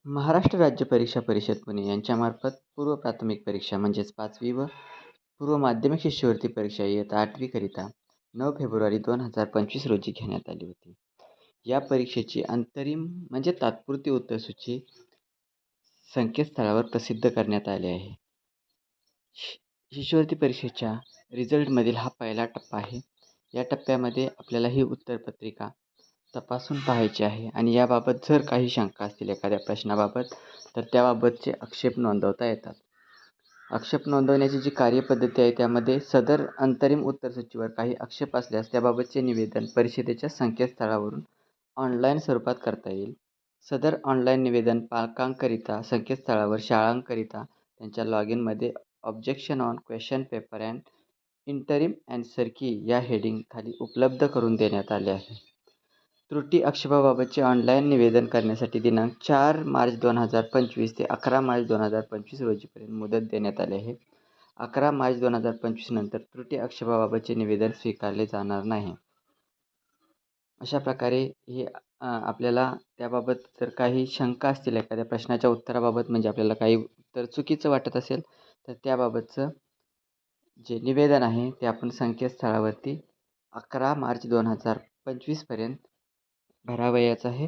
महाराष्ट्र राज्य परीक्षा परिषद पुणे यांच्यामार्फत पूर्व प्राथमिक परीक्षा म्हणजेच 5वी व पूर्व माध्यमिक शिष्यवृत्ती परीक्षा इयत्ता 8वी करिता 9 फेब्रुवारी 2025 रोजी घेण्यात आली होती. या परीक्षेची अंतरिम म्हणजे तात्पुरती उत्तरसूची संकेतस्थळावर प्रसिद्ध करण्यात आली आहे. शिष्यवृत्ती परीक्षेच्या रिझल्टमधील हा पहिला टप्पा आहे. या टप्प्यामध्ये आपल्याला ही उत्तरपत्रिका तपासून पाहायची आहे आणि याबाबत जर काही शंका असतील एखाद्या प्रश्नाबाबत तर त्याबाबतचे आक्षेप नोंदवता येतात. आक्षेप नोंदवण्याची जी कार्यपद्धती आहे त्यामध्ये सदर अंतरिम उत्तरसूचीवर काही आक्षेप असल्यास त्याबाबतचे निवेदन परिषदेच्या संकेतस्थळावरून ऑनलाईन स्वरूपात करता येईल. सदर ऑनलाईन निवेदन पालकांकरिता संकेतस्थळावर शाळांकरिता त्यांच्या लॉग इनमध्ये objection on question paper and interim answer key या हेडिंग खाली उपलब्ध करून देण्यात आले आहे. त्रुटी आक्षेपाबाबतचे ऑनलाईन निवेदन करण्यासाठी दिनांक 4 मार्च 2025 ते 11 मार्च 2025 रोजीपर्यंत मुदत देण्यात आली आहे. 11 मार्च 2025 नंतर त्रुटी आक्षेपाबाबतचे निवेदन स्वीकारले जाणार नाही. अशा प्रकारे हे आपल्याला त्याबाबत जर काही शंका असतील एखाद्या प्रश्नाच्या उत्तराबाबत म्हणजे आपल्याला काही उत्तर चुकीचं वाटत असेल तर त्याबाबतचं जे निवेदन आहे ते आपण संकेतस्थळावरती 11 मार्च 2025 पर्यंत भरावयाचं आहे.